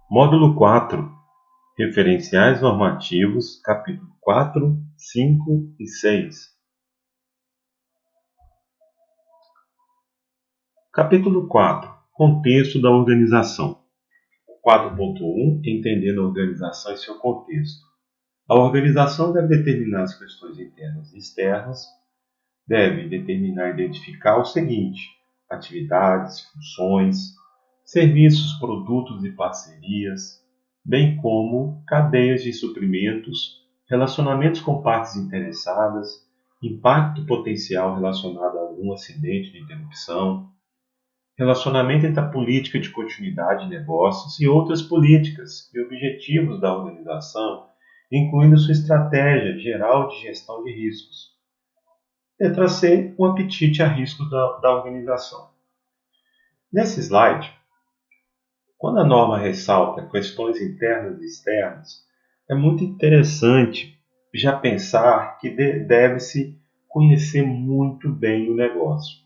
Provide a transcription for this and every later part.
Módulo 4, Referenciais normativos, capítulo 4, 5 e 6. Capítulo 4, Contexto da organização. 4.1, Entendendo a organização e seu contexto. A organização deve determinar as questões internas e externas, deve determinar e identificar o seguinte: atividades, funções, serviços, produtos e parcerias, bem como cadeias de suprimentos, relacionamentos com partes interessadas, impacto potencial relacionado a algum acidente de interrupção, relacionamento entre a política de continuidade de negócios e outras políticas e objetivos da organização, incluindo sua estratégia geral de gestão de riscos. Letra C, o apetite a riscos da organização. Nesse slide, quando a norma ressalta questões internas e externas, é muito interessante já pensar que deve-se conhecer muito bem o negócio.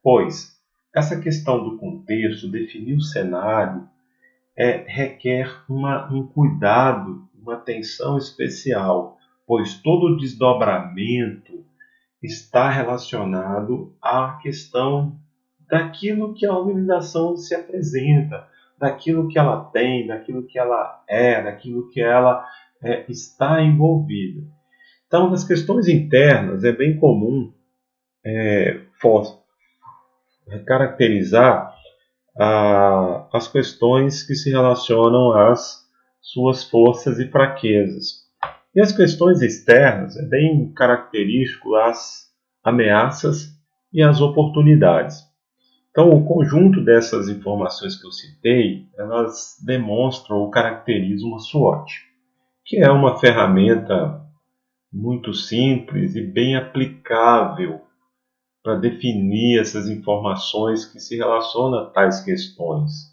Pois essa questão do contexto, definir o cenário, requer um cuidado, uma atenção especial, pois todo o desdobramento está relacionado à questão daquilo que a organização se apresenta, daquilo que ela tem, daquilo que ela daquilo que ela está envolvida. Então, nas questões internas, é bem comum caracterizar as questões que se relacionam às suas forças e fraquezas. E as questões externas, é bem característico as ameaças e as oportunidades. Então, o conjunto dessas informações que eu citei, elas demonstram ou caracterizam uma SWOT, que é uma ferramenta muito simples e bem aplicável para definir essas informações que se relacionam a tais questões.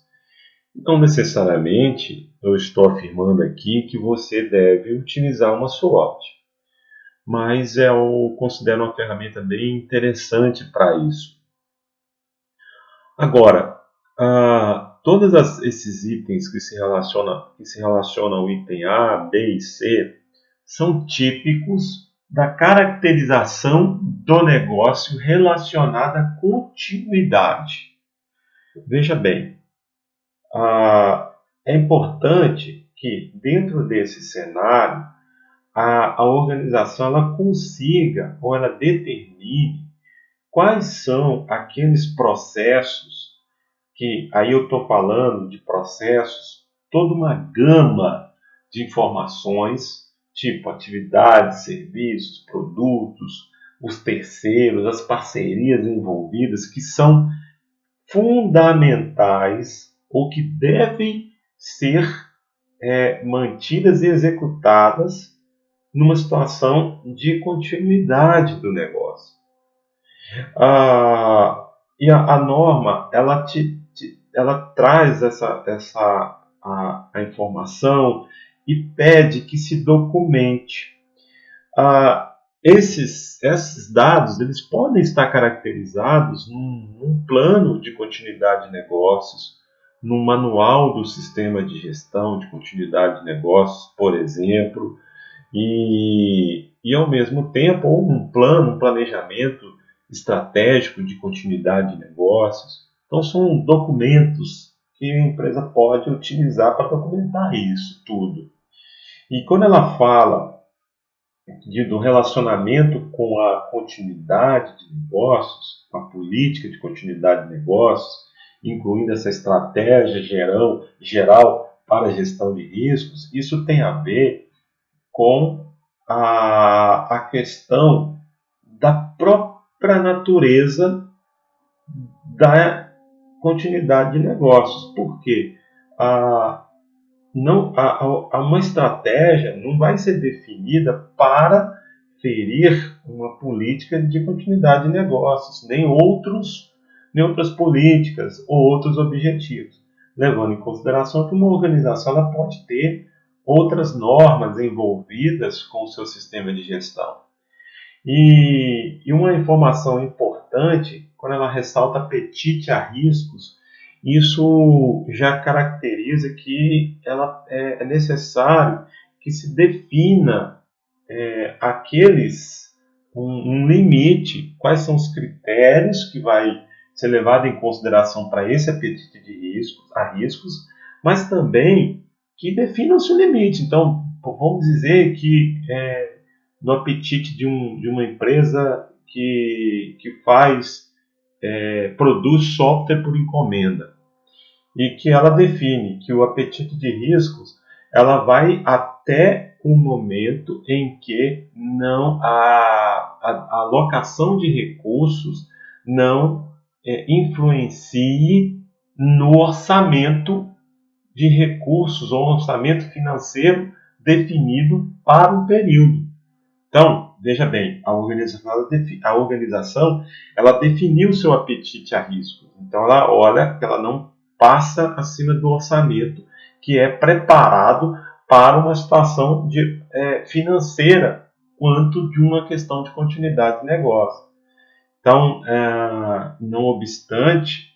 Não necessariamente eu estou afirmando aqui que você deve utilizar uma SWOT, mas eu considero uma ferramenta bem interessante para isso. Agora, todos esses itens que se relacionam ao item A, B e C são típicos da caracterização do negócio relacionada à continuidade. Veja bem, é importante que dentro desse cenário a organização ela consiga ou ela determine quais são aqueles processos que, aí eu estou falando de processos, toda uma gama de informações, tipo atividades, serviços, produtos, os terceiros, as parcerias envolvidas, que são fundamentais ou que devem ser mantidas e executadas numa situação de continuidade do negócio. E a norma ela traz a informação e pede que se documente. Esses dados eles podem estar caracterizados num plano de continuidade de negócios, num manual do sistema de gestão de continuidade de negócios, por exemplo, e ao mesmo tempo um plano, um planejamento estratégico de continuidade de negócios. Então são documentos que a empresa pode utilizar para documentar isso tudo. E quando ela fala do relacionamento com a continuidade de negócios, com a política de continuidade de negócios, incluindo essa estratégia geral para a gestão de riscos, isso tem a ver com a questão da própria natureza da continuidade de negócios. Por quê? Uma estratégia não vai ser definida para ferir uma política de continuidade de negócios, nem outras políticas ou outros objetivos, levando em consideração que uma organização ela pode ter outras normas envolvidas com o seu sistema de gestão. E uma informação importante, quando ela ressalta apetite a riscos, isso já caracteriza que é necessário que se defina um limite, quais são os critérios que vai ser levado em consideração para esse apetite de riscos, mas também que definam-se o limite. Então, vamos dizer que no apetite de uma empresa que produz software por encomenda, e que ela define que o apetite de riscos ela vai até o momento em que não a alocação de recursos não influencie no orçamento de recursos ou orçamento financeiro definido para um período. Então, veja bem, a organização ela definiu seu apetite a risco. Então, ela olha que ela não passa acima do orçamento que é preparado para uma situação financeira quanto de uma questão de continuidade de negócio. Então, não obstante,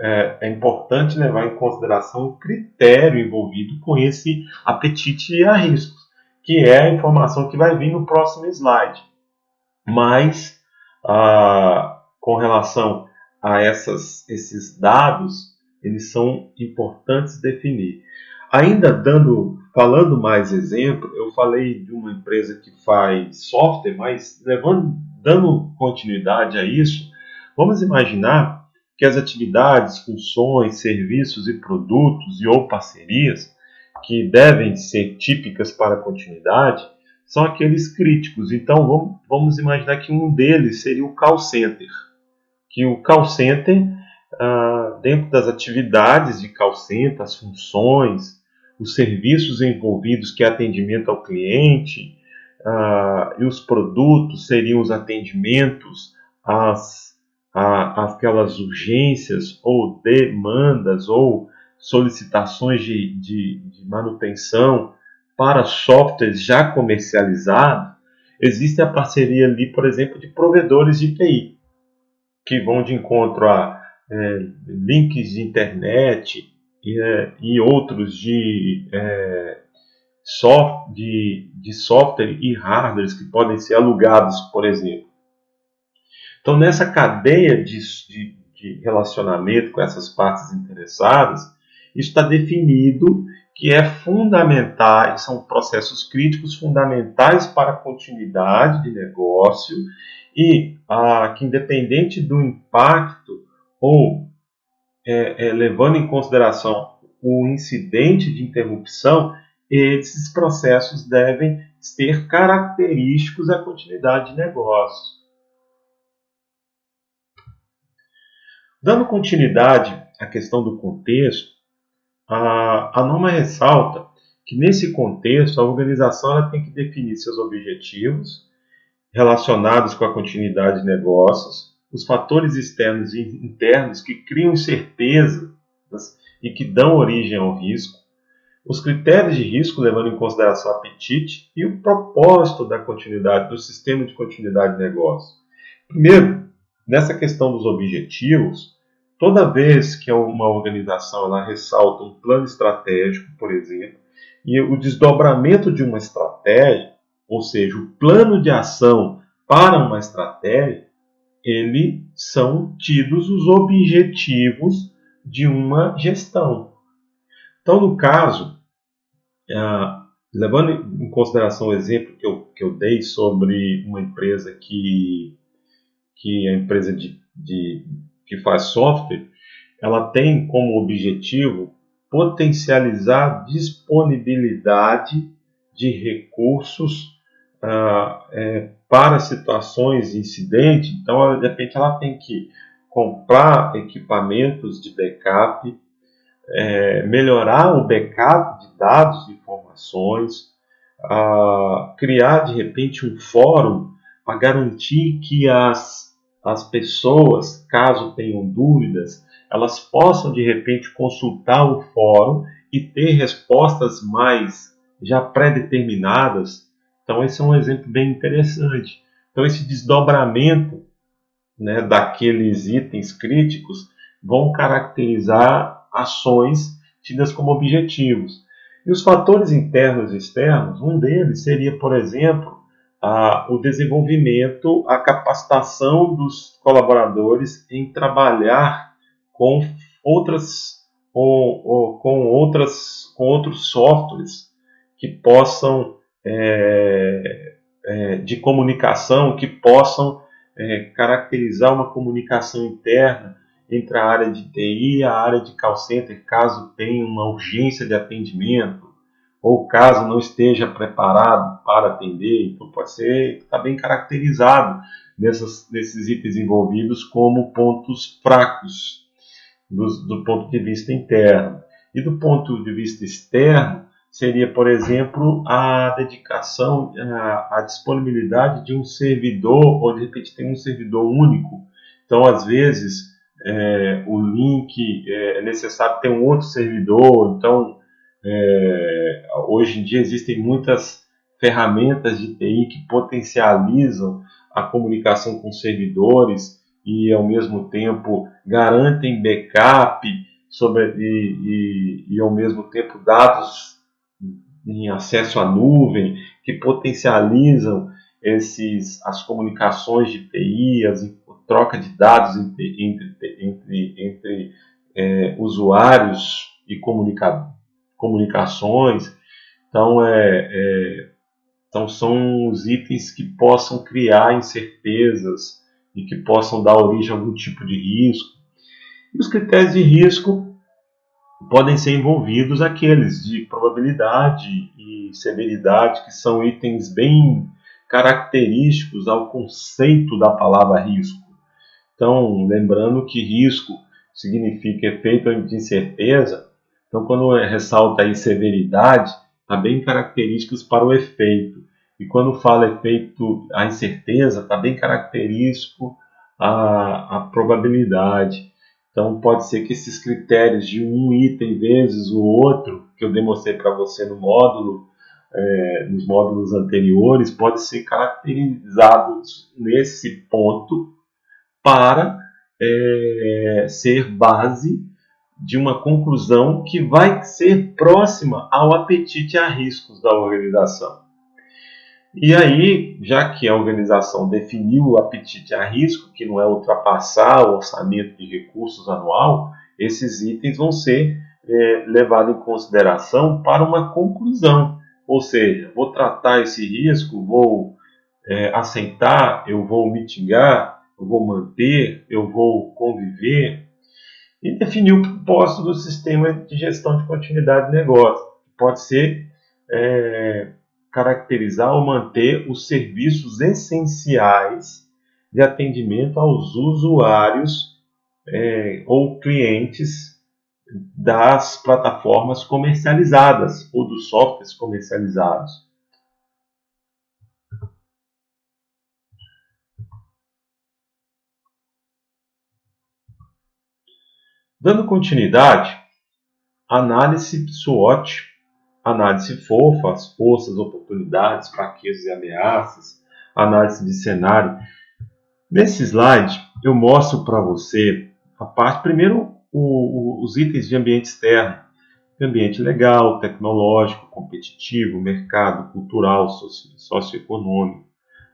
é importante levar em consideração o critério envolvido com esse apetite a riscos, que é a informação que vai vir no próximo slide. Mas, com relação a esses dados, eles são importantes definir. Ainda falando mais exemplo, eu falei de uma empresa que faz software, mas dando continuidade a isso, vamos imaginar que as atividades, funções, serviços e produtos ou parcerias que devem ser típicas para a continuidade são aqueles críticos. Então, vamos imaginar que um deles seria o call center. Que o call center, dentro das atividades de call center, as funções, os serviços envolvidos, que é atendimento ao cliente, e os produtos seriam os atendimentos aquelas urgências ou demandas ou solicitações de manutenção para softwares já comercializados. Existe a parceria ali, por exemplo, de provedores de TI, que vão de encontro a links de internet e outros de software e hardwares que podem ser alugados, por exemplo. Então, nessa cadeia de relacionamento com essas partes interessadas, isso está definido que é fundamental, são processos críticos fundamentais para a continuidade de negócio e que, independente do impacto ou levando em consideração o incidente de interrupção, esses processos devem ser característicos da continuidade de negócio. Dando continuidade à questão do contexto, a norma ressalta que, nesse contexto, a organização ela tem que definir seus objetivos relacionados com a continuidade de negócios, os fatores externos e internos que criam incertezas e que dão origem ao risco, os critérios de risco levando em consideração o apetite e o propósito da continuidade, do sistema de continuidade de negócio. Primeiro, nessa questão dos objetivos, toda vez que uma organização ela ressalta um plano estratégico, por exemplo, e o desdobramento de uma estratégia, ou seja, o plano de ação para uma estratégia, eles são tidos os objetivos de uma gestão. Então, no caso, levando em consideração o exemplo que eu dei sobre uma empresa que é a empresa que faz software, ela tem como objetivo potencializar a disponibilidade de recursos para situações de incidente. Então, de repente, ela tem que comprar equipamentos de backup, melhorar o backup de dados e informações, criar, de repente, um fórum para garantir que as pessoas, caso tenham dúvidas, elas possam, de repente, consultar o fórum e ter respostas mais já pré-determinadas. Então, esse é um exemplo bem interessante. Então, esse desdobramento, né, daqueles itens críticos vão caracterizar ações tidas como objetivos. E os fatores internos e externos, um deles seria, por exemplo, o desenvolvimento, a capacitação dos colaboradores em trabalhar com outros softwares que possam de comunicação, que possam caracterizar uma comunicação interna entre a área de TI e a área de call center, caso tenha uma urgência de atendimento, ou caso não esteja preparado para atender. Então pode ser, está bem caracterizado nesses itens envolvidos como pontos fracos do ponto de vista interno. E do ponto de vista externo, seria, por exemplo, a dedicação, a disponibilidade de um servidor, ou de repente tem um servidor único. Então, às vezes, o link é necessário ter um outro servidor. Então, hoje em dia existem muitas ferramentas de TI que potencializam a comunicação com servidores e, ao mesmo tempo, garantem backup e ao mesmo tempo, dados em acesso à nuvem, que potencializam as comunicações de TI, a troca de dados entre usuários e comunicações. Então, são os itens que possam criar incertezas e que possam dar origem a algum tipo de risco. E os critérios de risco podem ser envolvidos aqueles de probabilidade e severidade, que são itens bem característicos ao conceito da palavra risco. Então, lembrando que risco significa efeito de incerteza, então quando ressalta aí severidade, está bem característicos para o efeito. E quando fala efeito, a incerteza, está bem característico a probabilidade. Então pode ser que esses critérios de um item vezes o outro, que eu demonstrei para você no módulo, nos módulos anteriores, pode ser caracterizados nesse ponto para ser base de uma conclusão que vai ser próxima ao apetite a riscos da organização. E aí, já que a organização definiu o apetite a risco, que não é ultrapassar o orçamento de recursos anual, esses itens vão ser levados em consideração para uma conclusão. Ou seja, vou tratar esse risco, vou aceitar, eu vou mitigar, eu vou manter, eu vou conviver, e definir o propósito do sistema de gestão de continuidade de negócio. Pode ser caracterizar ou manter os serviços essenciais de atendimento aos usuários ou clientes das plataformas comercializadas ou dos softwares comercializados. Dando continuidade, análise SWOT, análise FOFA, as forças, oportunidades, fraquezas e ameaças, análise de cenário. Nesse slide, eu mostro para você a parte, primeiro, os itens de ambiente externo, ambiente legal, tecnológico, competitivo, mercado, cultural, socioeconômico.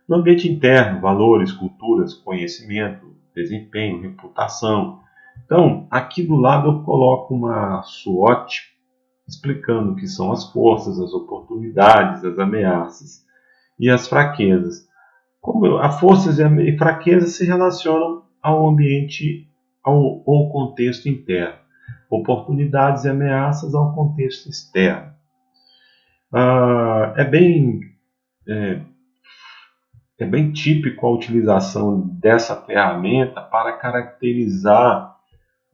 No ambiente interno, valores, culturas, conhecimento, desempenho, reputação. Então, aqui do lado eu coloco uma SWOT explicando o que são as forças, as oportunidades, as ameaças e as fraquezas. Como as forças e fraquezas se relacionam ao ambiente, ao contexto interno. Oportunidades e ameaças ao contexto externo. É bem típico a utilização dessa ferramenta para caracterizar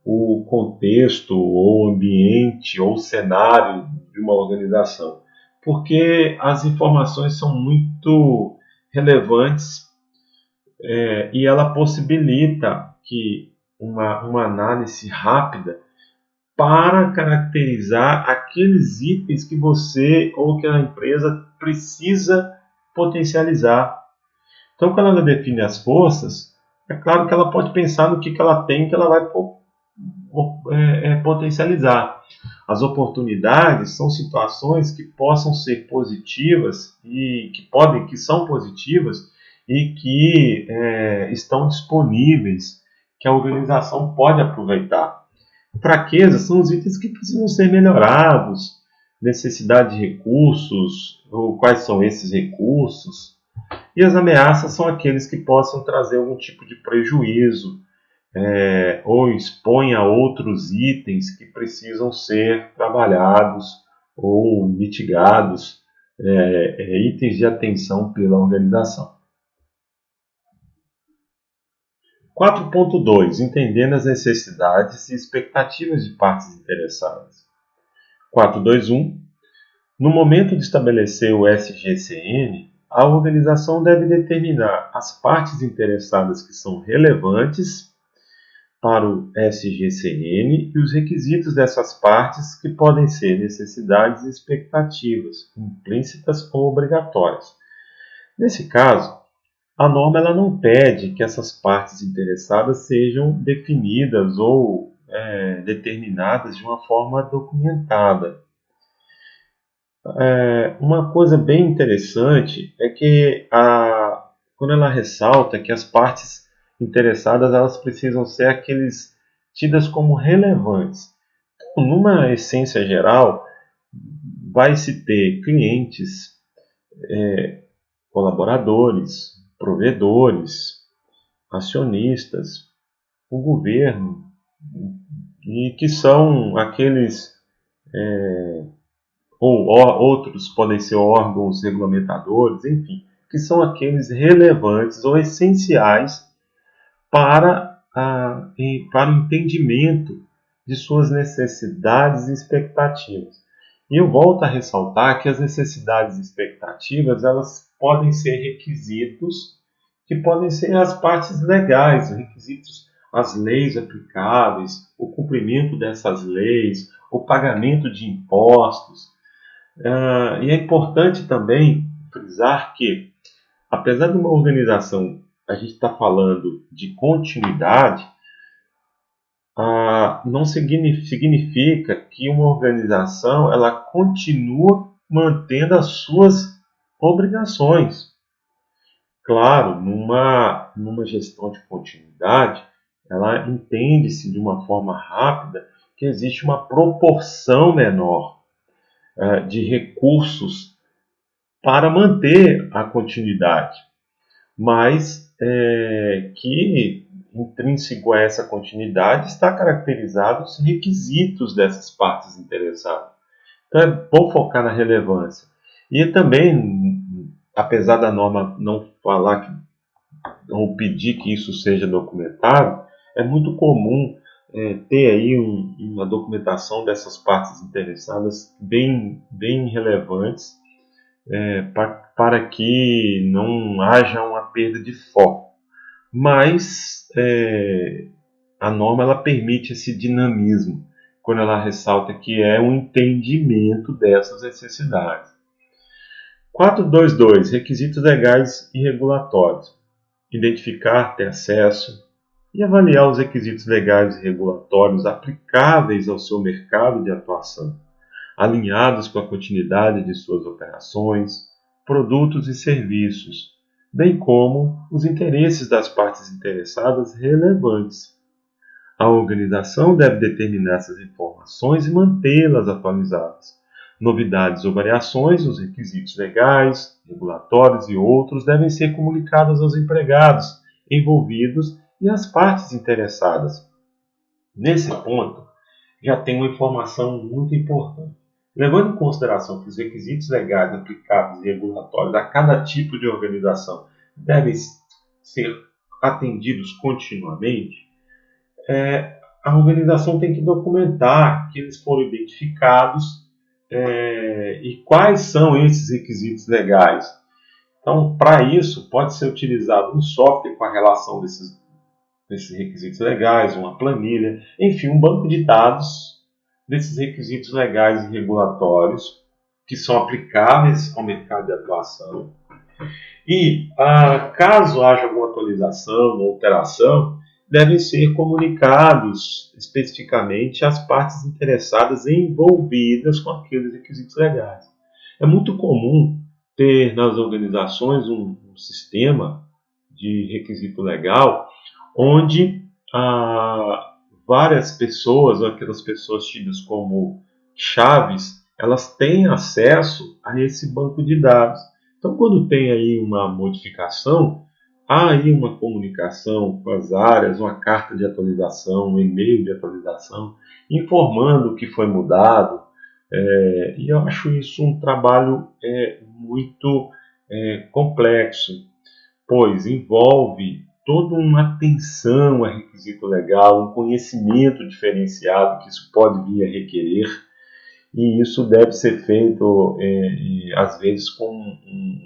o contexto, ou ambiente, ou cenário de uma organização, porque as informações são muito relevantes e ela possibilita que uma análise rápida para caracterizar aqueles itens que você ou que a empresa precisa potencializar. Então, quando ela define as forças, é claro que ela pode pensar no que ela tem, que ela vai potencializar. As oportunidades são situações que possam ser positivas e que são positivas e que estão disponíveis, que a organização pode aproveitar. Fraquezas são os itens que precisam ser melhorados, necessidade de recursos, ou quais são esses recursos, e as ameaças são aqueles que possam trazer algum tipo de prejuízo, ou expõe a outros itens que precisam ser trabalhados ou mitigados, itens de atenção pela organização. 4.2 Entendendo as necessidades e expectativas de partes interessadas. 4.2.1 No momento de estabelecer o SGCN, a organização deve determinar as partes interessadas que são relevantes para o SGCN e os requisitos dessas partes, que podem ser necessidades e expectativas, implícitas ou obrigatórias. Nesse caso, a norma ela não pede que essas partes interessadas sejam definidas ou determinadas de uma forma documentada. Uma coisa bem interessante é que quando ela ressalta que as partes interessadas elas precisam ser aqueles tidas como relevantes. Então, numa essência geral, vai-se ter clientes, colaboradores, provedores, acionistas, o governo, e que são aqueles, ou outros podem ser órgãos regulamentadores, enfim, que são aqueles relevantes ou essenciais para o entendimento de suas necessidades e expectativas. E eu volto a ressaltar que as necessidades e expectativas elas podem ser requisitos que podem ser as partes legais, requisitos, as leis aplicáveis, o cumprimento dessas leis, o pagamento de impostos. E é importante também frisar que, apesar de uma organização, a gente está falando de continuidade, não significa que uma organização ela continua mantendo as suas obrigações. Claro, numa gestão de continuidade, ela entende-se de uma forma rápida que existe uma proporção menor de recursos para manter a continuidade, mas que intrínseco a essa continuidade está caracterizado os requisitos dessas partes interessadas. Então é bom focar na relevância. E também, apesar da norma não falar ou pedir que isso seja documentado, é muito comum ter aí uma documentação dessas partes interessadas bem relevantes, para que não haja uma perda de foco. Mas a norma ela permite esse dinamismo, quando ela ressalta que é um entendimento dessas necessidades. 4.2.2 Requisitos legais e regulatórios. Identificar, ter acesso e avaliar os requisitos legais e regulatórios aplicáveis ao seu mercado de atuação, alinhados com a continuidade de suas operações, produtos e serviços, bem como os interesses das partes interessadas relevantes. A organização deve determinar essas informações e mantê-las atualizadas. Novidades ou variações nos requisitos legais, regulatórios e outros devem ser comunicadas aos empregados envolvidos e às partes interessadas. Nesse ponto, já tem uma informação muito importante. Levando em consideração que os requisitos legais aplicáveis e regulatórios a cada tipo de organização devem ser atendidos continuamente, a organização tem que documentar que eles foram identificados e quais são esses requisitos legais. Então, para isso, pode ser utilizado um software com a relação desses requisitos legais, uma planilha, enfim, um banco de dados desses requisitos legais e regulatórios que são aplicáveis ao mercado de atuação. E, caso haja alguma atualização ou alteração, devem ser comunicados especificamente às partes interessadas envolvidas com aqueles requisitos legais. É muito comum ter nas organizações um sistema de requisito legal onde várias pessoas, ou aquelas pessoas tidas como chaves, elas têm acesso a esse banco de dados. Então, quando tem aí uma modificação, há aí uma comunicação com as áreas, uma carta de atualização, um e-mail de atualização, informando o que foi mudado. E eu acho isso um trabalho muito complexo, pois envolve toda uma atenção a requisito legal, um conhecimento diferenciado que isso pode vir a requerer, e isso deve ser feito, às vezes, com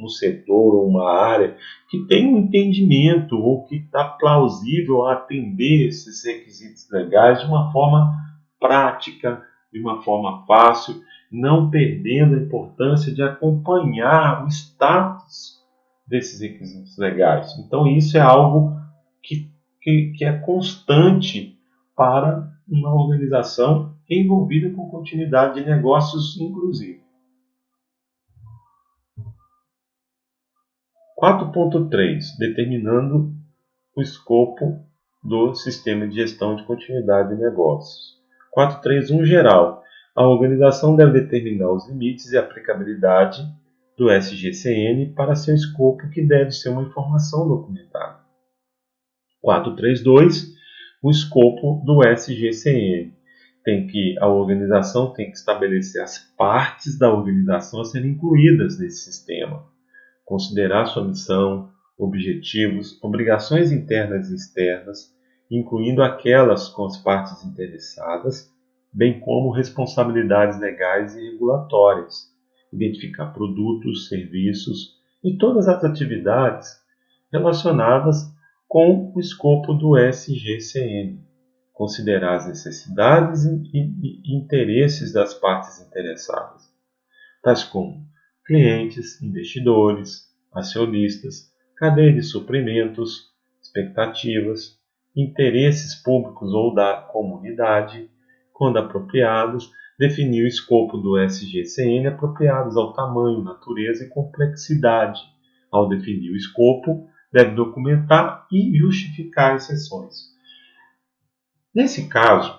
um setor ou uma área que tem um entendimento ou que está plausível a atender esses requisitos legais de uma forma prática, de uma forma fácil, não perdendo a importância de acompanhar o status desses requisitos legais. Então, isso é algo que é constante para uma organização envolvida com continuidade de negócios, inclusive. 4.3. Determinando o escopo do sistema de gestão de continuidade de negócios. 4.3.1 geral. A organização deve determinar os limites e aplicabilidade do SGCN para seu escopo, que deve ser uma informação documentada. 4.3.2. O escopo do SGCN. A organização tem que estabelecer as partes da organização a serem incluídas nesse sistema, considerar sua missão, objetivos, obrigações internas e externas, incluindo aquelas com as partes interessadas, bem como responsabilidades legais e regulatórias, identificar produtos, serviços e todas as atividades relacionadas com o escopo do SGCN, considerar as necessidades e interesses das partes interessadas, tais como clientes, investidores, acionistas, cadeia de suprimentos, expectativas, interesses públicos ou da comunidade, quando apropriados, definir o escopo do SGCN apropriados ao tamanho, natureza e complexidade. Ao definir o escopo, deve documentar e justificar exceções. Nesse caso,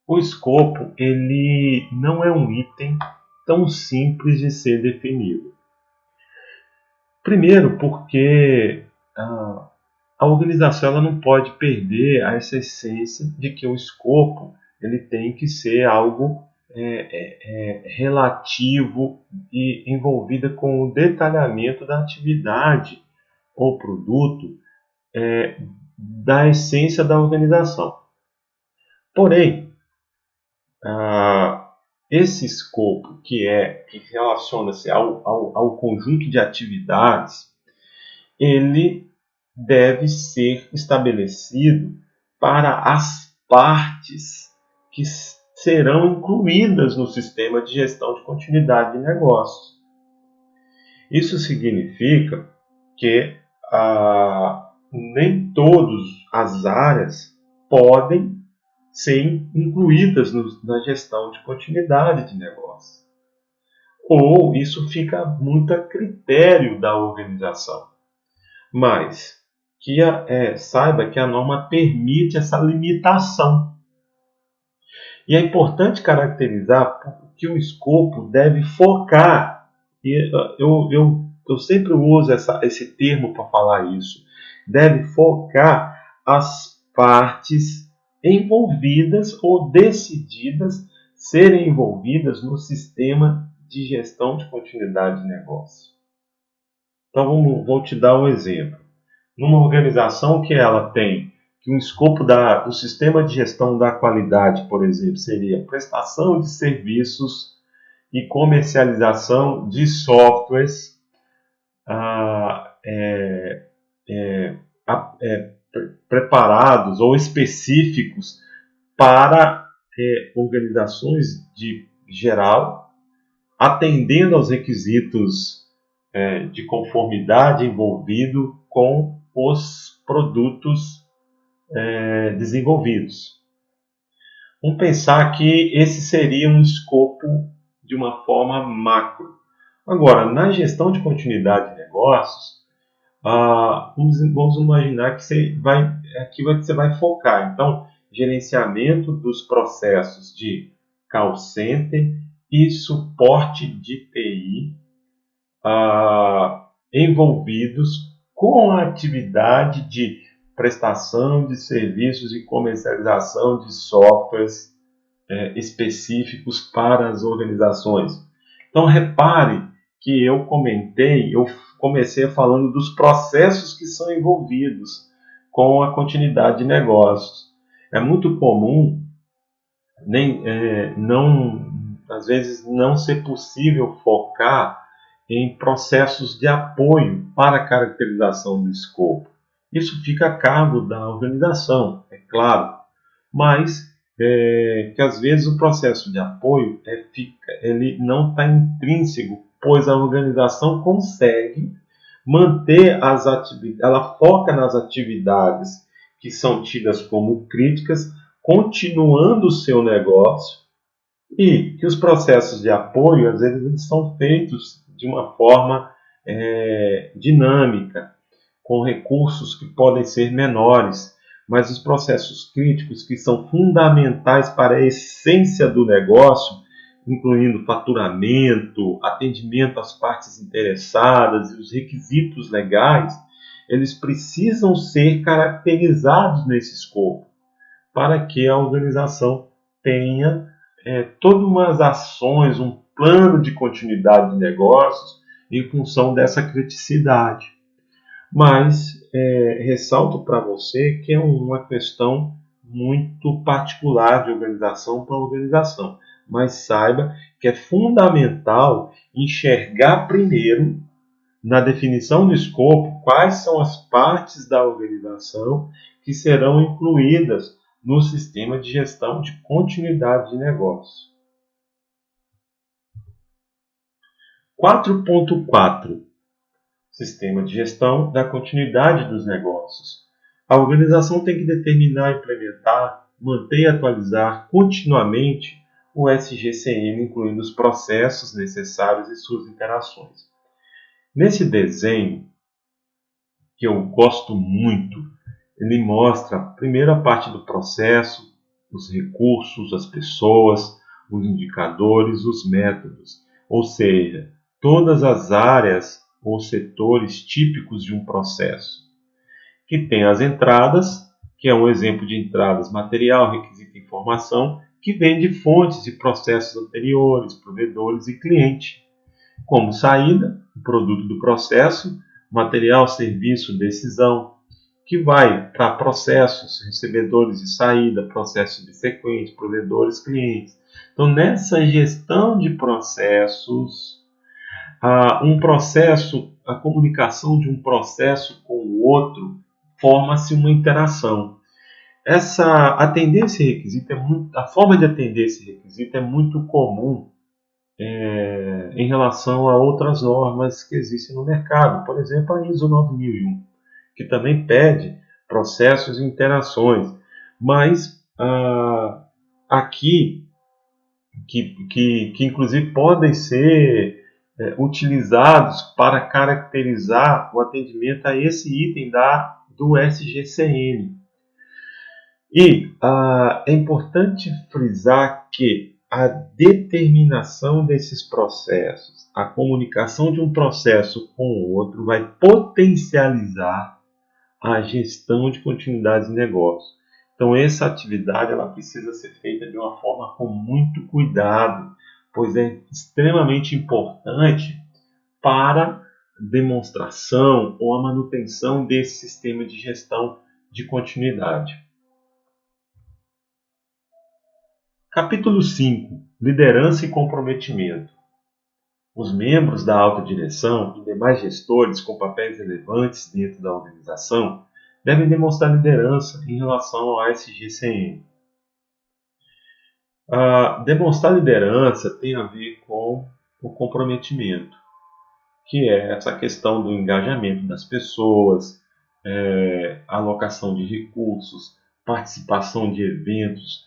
o escopo ele não é um item tão simples de ser definido. Primeiro, porque a organização ela não pode perder essa essência de que o escopo ele tem que ser algo relativo e envolvida com o detalhamento da atividade ou produto da essência da organização. Porém, esse escopo que relaciona-se ao conjunto de atividades, ele deve ser estabelecido para as partes que serão incluídas no sistema de gestão de continuidade de negócios. Isso significa que nem todas as áreas podem ser incluídas na gestão de continuidade de negócio. Ou isso fica muito a critério da organização. Mas saiba que a norma permite essa limitação. E é importante caracterizar que o escopo deve focar. E eu sempre uso esse termo para falar isso. Deve focar as partes envolvidas ou decididas serem envolvidas no sistema de gestão de continuidade de negócio. Então vou te dar um exemplo. Numa organização que ela tem que o escopo do sistema de gestão da qualidade, por exemplo, seria prestação de serviços e comercialização de softwares preparados ou específicos para organizações de geral, atendendo aos requisitos de conformidade envolvido com os produtos desenvolvidos. Vamos pensar que esse seria um escopo de uma forma macro. Agora, na gestão de continuidade de negócios, vamos imaginar que você vai focar. Então, gerenciamento dos processos de call center e suporte de TI envolvidos com a atividade de prestação de serviços e comercialização de softwares específicos para as organizações. Então, repare que eu comecei falando dos processos que são envolvidos com a continuidade de negócios. É muito comum, às vezes, não ser possível focar em processos de apoio para a caracterização do escopo. Isso fica a cargo da organização, é claro, mas que às vezes o processo de apoio ele não está intrínseco, pois a organização consegue manter as atividades, ela foca nas atividades que são tidas como críticas, continuando o seu negócio, e que os processos de apoio, às vezes, eles são feitos de uma forma dinâmica, com recursos que podem ser menores, mas os processos críticos que são fundamentais para a essência do negócio, incluindo faturamento, atendimento às partes interessadas e os requisitos legais, eles precisam ser caracterizados nesse escopo, para que a organização tenha todas umas ações, um plano de continuidade de negócios em função dessa criticidade. Mas ressalto para você que é uma questão muito particular de organização para organização. Mas saiba que é fundamental enxergar primeiro, na definição do escopo, quais são as partes da organização que serão incluídas no sistema de gestão de continuidade de negócio. 4.4 Sistema de gestão da continuidade dos negócios. A organização tem que determinar, implementar, manter e atualizar continuamente o SGCM, incluindo os processos necessários e suas interações. Nesse desenho, que eu gosto muito, ele mostra primeiro a parte do processo, os recursos, as pessoas, os indicadores, os métodos, ou seja, todas as áreas ou setores típicos de um processo, que tem as entradas, que é um exemplo de entradas: material, requisito e informação, que vem de fontes e processos anteriores, provedores e cliente. Como saída, o produto do processo, material, serviço, decisão, que vai para processos, recebedores de saída, processos subsequentes, provedores, clientes. Então, nessa gestão de processos, a comunicação de um processo com o outro, forma-se uma interação. Atender esse requisito a forma de atender esse requisito é muito comum em relação a outras normas que existem no mercado. Por exemplo, a ISO 9001, que também pede processos e interações. Mas aqui, que inclusive podem ser utilizados para caracterizar o atendimento a esse item do SGCM. E é importante frisar que a determinação desses processos, a comunicação de um processo com o outro, vai potencializar a gestão de continuidade de negócio. Então, essa atividade ela precisa ser feita de uma forma com muito cuidado, pois é extremamente importante para demonstração ou a manutenção desse sistema de gestão de continuidade. Capítulo 5. Liderança e comprometimento. Os membros da alta direção e demais gestores com papéis relevantes dentro da organização devem demonstrar liderança em relação ao SGCM. Demonstrar liderança tem a ver com o comprometimento, que é essa questão do engajamento das pessoas, a alocação de recursos, participação de eventos,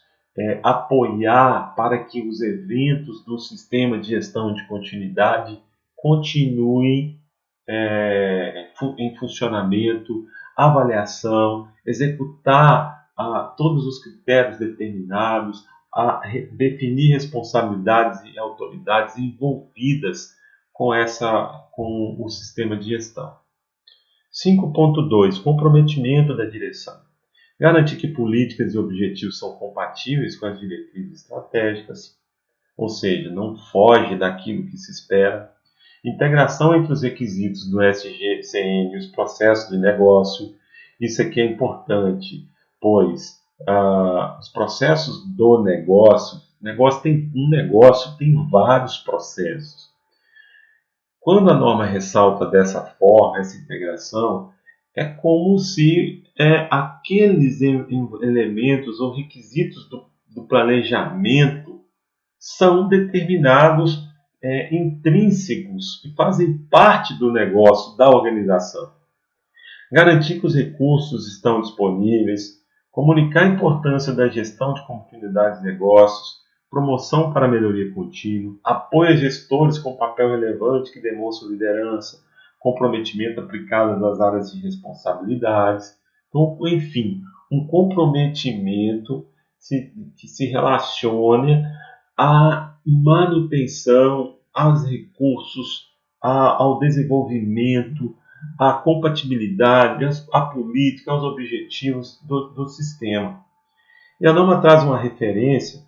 apoiar para que os eventos do sistema de gestão de continuidade continuem em funcionamento, avaliação, executar todos os critérios determinados, definir responsabilidades e autoridades envolvidas com o sistema de gestão. 5.2. Comprometimento da direção. Garantir que políticas e objetivos são compatíveis com as diretrizes estratégicas, ou seja, não foge daquilo que se espera. Integração entre os requisitos do SGCN e os processos de negócio. Isso aqui é importante, pois os processos do negócio tem vários processos. Quando a norma ressalta dessa forma, essa integração, é como se aqueles elementos ou requisitos do planejamento são determinados, intrínsecos, e fazem parte do negócio, da organização. Garantir que os recursos estão disponíveis, comunicar a importância da gestão de continuidade de negócios, promoção para a melhoria contínua, apoio a gestores com papel relevante que demonstram liderança, comprometimento aplicado nas áreas de responsabilidades. Então, enfim, um comprometimento que se relacione à manutenção, aos recursos, ao desenvolvimento, à compatibilidade, à política, aos objetivos do sistema. E a norma traz uma referência,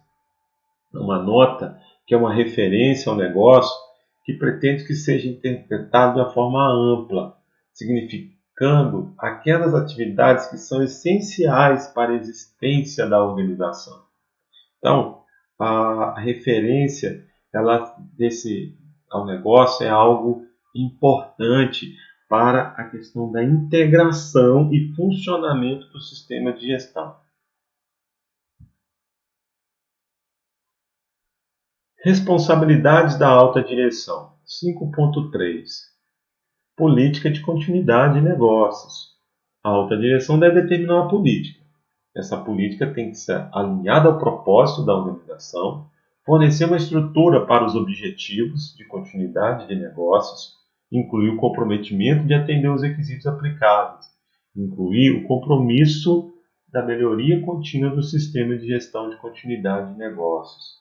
uma nota, que é uma referência ao negócio, que pretende que seja interpretado de uma forma ampla, significando aquelas atividades que são essenciais para a existência da organização. Então, a referência ao negócio é algo importante para a questão da integração e funcionamento do sistema de gestão. Responsabilidades da alta direção. 5.3. Política de continuidade de negócios. A alta direção deve determinar uma política. Essa política tem que ser alinhada ao propósito da organização, fornecer uma estrutura para os objetivos de continuidade de negócios, incluir o comprometimento de atender os requisitos aplicáveis, incluir o compromisso da melhoria contínua do sistema de gestão de continuidade de negócios.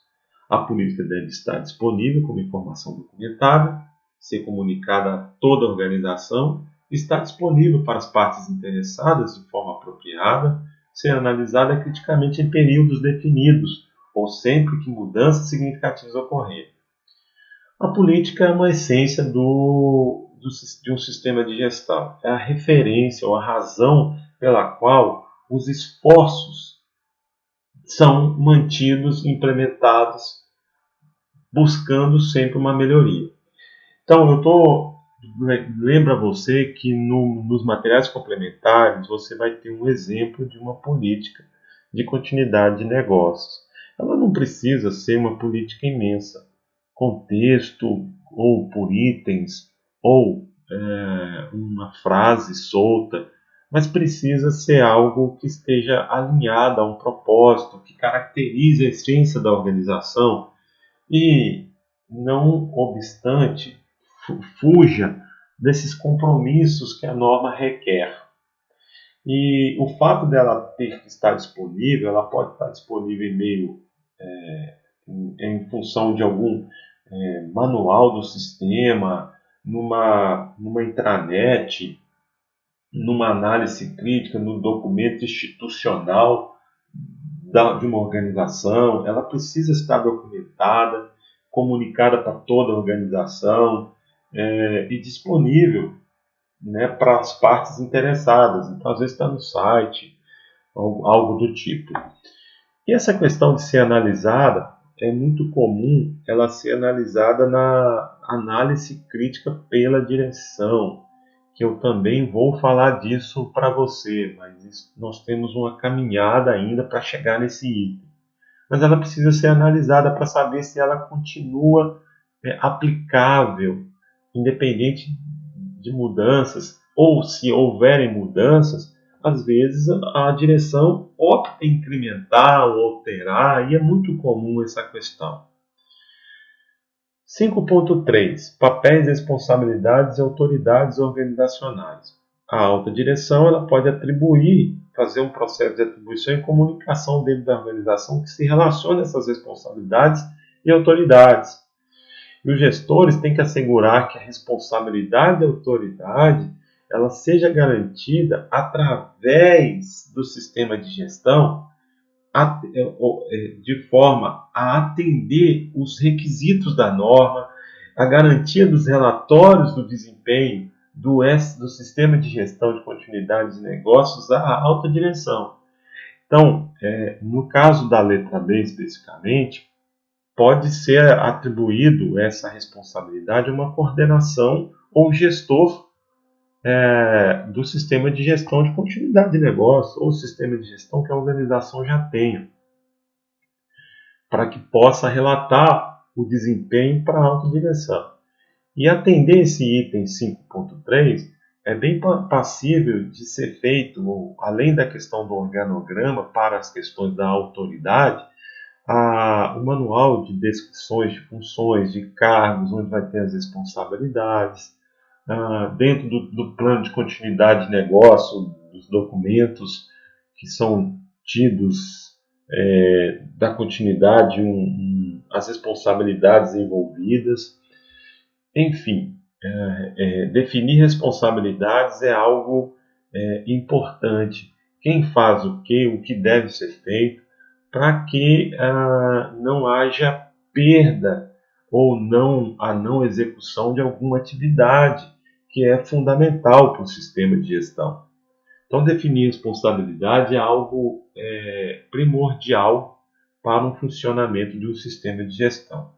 A política deve estar disponível como informação documentada, ser comunicada a toda a organização, estar disponível para as partes interessadas de forma apropriada, ser analisada criticamente em períodos definidos ou sempre que mudanças significativas ocorrerem. A política é uma essência de um sistema de gestão. É a referência ou a razão pela qual os esforços são mantidos, implementados, buscando sempre uma melhoria. Então, lembro a você que nos materiais complementares você vai ter um exemplo de uma política de continuidade de negócios. Ela não precisa ser uma política imensa, com texto, ou por itens, ou uma frase solta, mas precisa ser algo que esteja alinhado a um propósito, que caracterize a essência da organização e, não obstante, fuja desses compromissos que a norma requer. E o fato dela ter que estar disponível, ela pode estar disponível em função de algum manual do sistema, numa intranet, numa análise crítica, no documento institucional de uma organização. Ela precisa estar documentada, comunicada para toda a organização e disponível, para as partes interessadas. Então, às vezes está no site, algo do tipo. E essa questão de ser analisada, é muito comum ela ser analisada na análise crítica pela direção, que eu também vou falar disso para você, mas nós temos uma caminhada ainda para chegar nesse item. Mas ela precisa ser analisada para saber se ela continua aplicável, independente de mudanças, ou se houverem mudanças, às vezes a direção opta em incrementar ou alterar, e é muito comum essa questão. 5.3 Papéis, responsabilidades e autoridades organizacionais. A alta direção ela pode fazer um processo de atribuição e comunicação dentro da organização que se relaciona a essas responsabilidades e autoridades. E os gestores têm que assegurar que a responsabilidade e a autoridade ela seja garantida através do sistema de gestão de forma a atender os requisitos da norma, a garantia dos relatórios do desempenho do sistema de gestão de continuidade de negócios à alta direção. Então, no caso da letra B especificamente, pode ser atribuído essa responsabilidade a uma coordenação ou gestor do sistema de gestão de continuidade de negócio ou sistema de gestão que a organização já tenha, para que possa relatar o desempenho para a alta direção. E atender esse item 5.3 é bem passível de ser feito, além da questão do organograma para as questões da autoridade, o manual de descrições de funções, de cargos, onde vai ter as responsabilidades, dentro do plano de continuidade de negócio, dos documentos que são tidos da continuidade, as responsabilidades envolvidas. Enfim, definir responsabilidades é algo importante. Quem faz o que deve ser feito, para que não haja perda ou a não execução de alguma atividade que é fundamental para o sistema de gestão. Então, definir responsabilidade é algo primordial para o funcionamento de um sistema de gestão.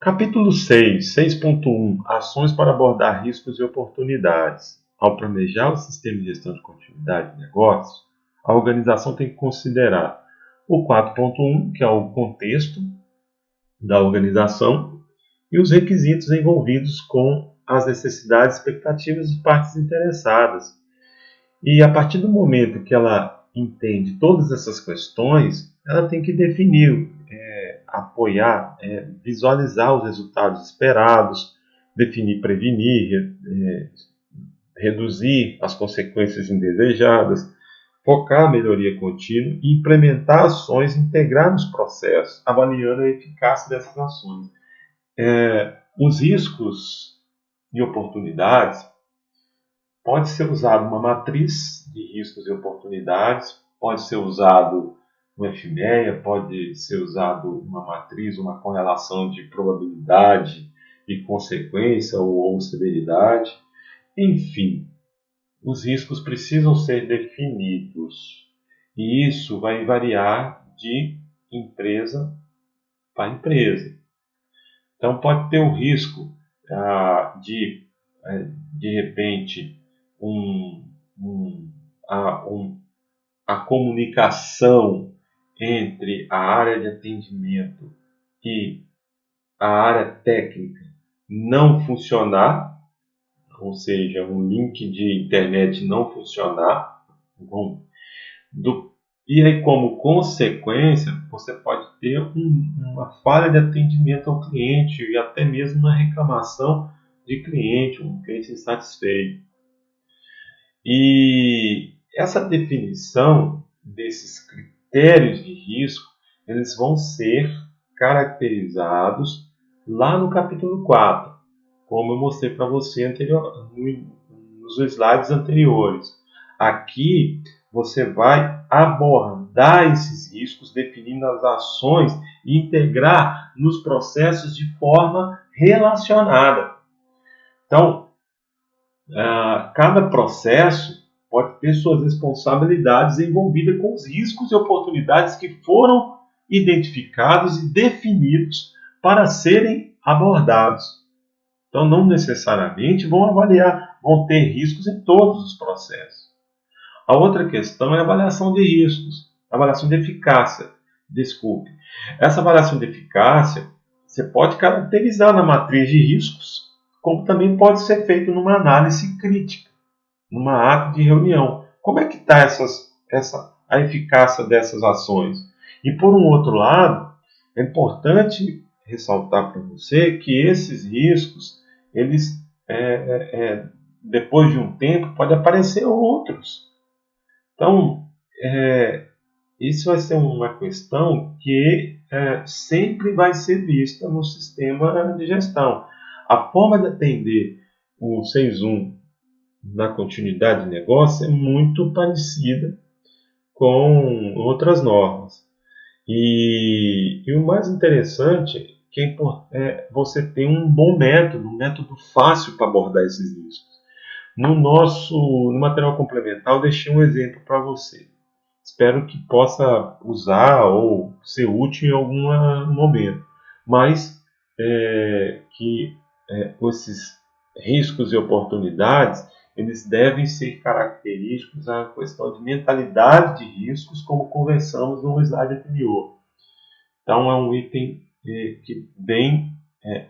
Capítulo 6.1 Ações para abordar riscos e oportunidades. Ao planejar o sistema de gestão de continuidade de negócios, a organização tem que considerar o 4.1, que é o contexto da organização, e os requisitos envolvidos com as necessidades e expectativas de partes interessadas. E a partir do momento que ela entende todas essas questões, ela tem que definir, apoiar, visualizar os resultados esperados, definir, prevenir, reduzir as consequências indesejadas, focar a melhoria contínua e implementar ações, integrar nos processos, avaliando a eficácia dessas ações. Os riscos e oportunidades pode ser usado uma matriz de riscos e oportunidades, pode ser usado um FMEA, pode ser usado uma matriz, uma correlação de probabilidade e consequência ou severidade. Enfim, os riscos precisam ser definidos e isso vai variar de empresa para empresa. Então, pode ter o risco de repente, a comunicação entre a área de atendimento e a área técnica não funcionar, ou seja, um link de internet não funcionar. E aí, como consequência, você pode ter uma falha de atendimento ao cliente e até mesmo uma reclamação de cliente, um cliente insatisfeito. E essa definição desses critérios de risco, eles vão ser caracterizados lá no capítulo 4, como eu mostrei para você nos slides anteriores. Aqui você vai abordar esses riscos, definindo as ações e integrar nos processos de forma relacionada. Então, cada processo pode ter suas responsabilidades envolvidas com os riscos e oportunidades que foram identificados e definidos para serem abordados. Então, não necessariamente vão ter riscos em todos os processos. A outra questão é a avaliação de riscos, avaliação de eficácia. Essa avaliação de eficácia você pode caracterizar na matriz de riscos, como também pode ser feito numa análise crítica. numa ata de reunião. Como é que está a eficácia dessas ações? E por um outro lado, é importante ressaltar para você que esses riscos, eles depois de um tempo, pode aparecer outros. Então, isso vai ser uma questão que sempre vai ser vista no sistema de gestão. A forma de atender o 6.1 na continuidade de negócio é muito parecida com outras normas. E o mais interessante é você ter um bom método, um método fácil para abordar esses riscos. No material complementar, eu deixei um exemplo para você. Espero que possa usar ou ser útil em algum momento. Mas que esses riscos e oportunidades, eles devem ser característicos da questão de mentalidade de riscos, como conversamos no slide anterior. Então, é um item bem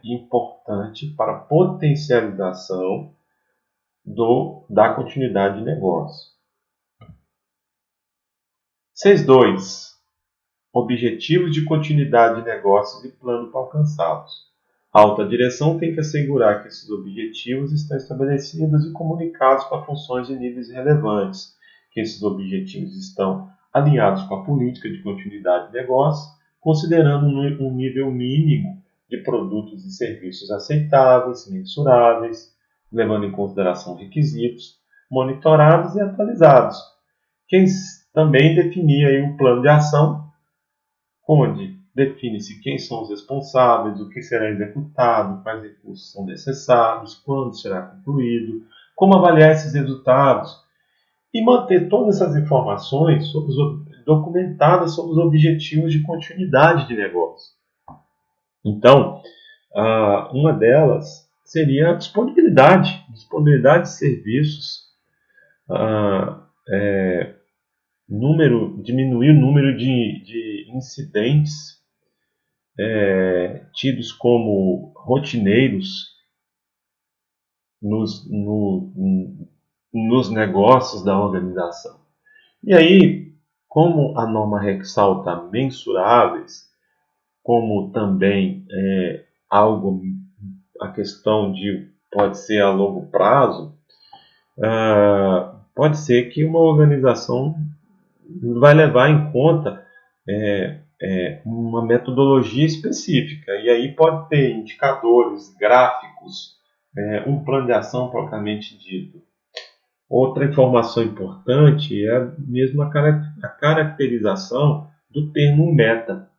importante para a potencialização da continuidade de negócio. 6.2. Objetivos de continuidade de negócios e plano para alcançá-los. A alta direção tem que assegurar que esses objetivos estão estabelecidos e comunicados para funções de níveis relevantes, que esses objetivos estão alinhados com a política de continuidade de negócio, considerando um nível mínimo de produtos e serviços aceitáveis, mensuráveis, levando em consideração requisitos, monitorados e atualizados. Quem também definir aí um plano de ação, onde define-se quem são os responsáveis, o que será executado, quais recursos são necessários, quando será concluído, como avaliar esses resultados e manter todas essas informações documentadas sobre os objetivos de continuidade de negócio. Então, uma delas seria a disponibilidade de serviços, diminuir o número de incidentes tidos como rotineiros nos negócios da organização. E aí, como a norma ressalta mensuráveis, como também a questão de pode ser a longo prazo, pode ser que uma organização vai levar em conta uma metodologia específica. E aí pode ter indicadores, gráficos, um plano de ação propriamente dito. Outra informação importante é mesmo a caracterização do termo meta.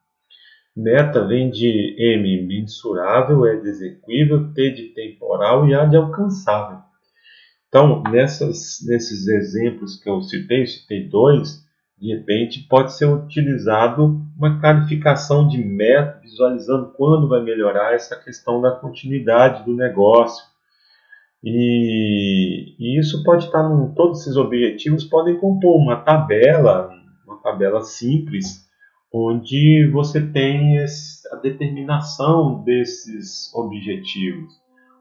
Meta vem de M, mensurável, E de execuível, T de temporal e A de alcançável. Então, nesses exemplos que eu citei 2, de repente pode ser utilizado uma clarificação de meta, visualizando quando vai melhorar essa questão da continuidade do negócio. E isso pode estar todos esses objetivos podem compor uma tabela simples, onde você tem a determinação desses objetivos,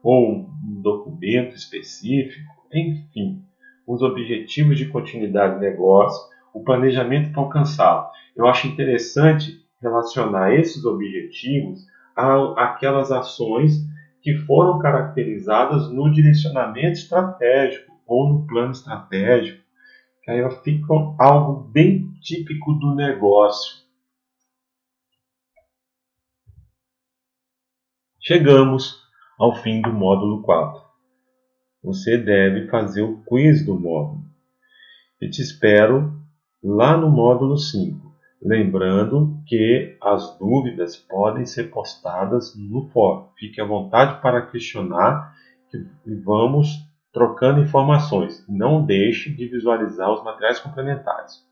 ou um documento específico, enfim, os objetivos de continuidade do negócio, o planejamento para alcançá-lo. Eu acho interessante relacionar esses objetivos àquelas ações que foram caracterizadas no direcionamento estratégico ou no plano estratégico, que aí fica algo bem típico do negócio. Chegamos ao fim do módulo 4. Você deve fazer o quiz do módulo. E te espero lá no módulo 5. Lembrando que as dúvidas podem ser postadas no fórum. Fique à vontade para questionar e vamos trocando informações. Não deixe de visualizar os materiais complementares.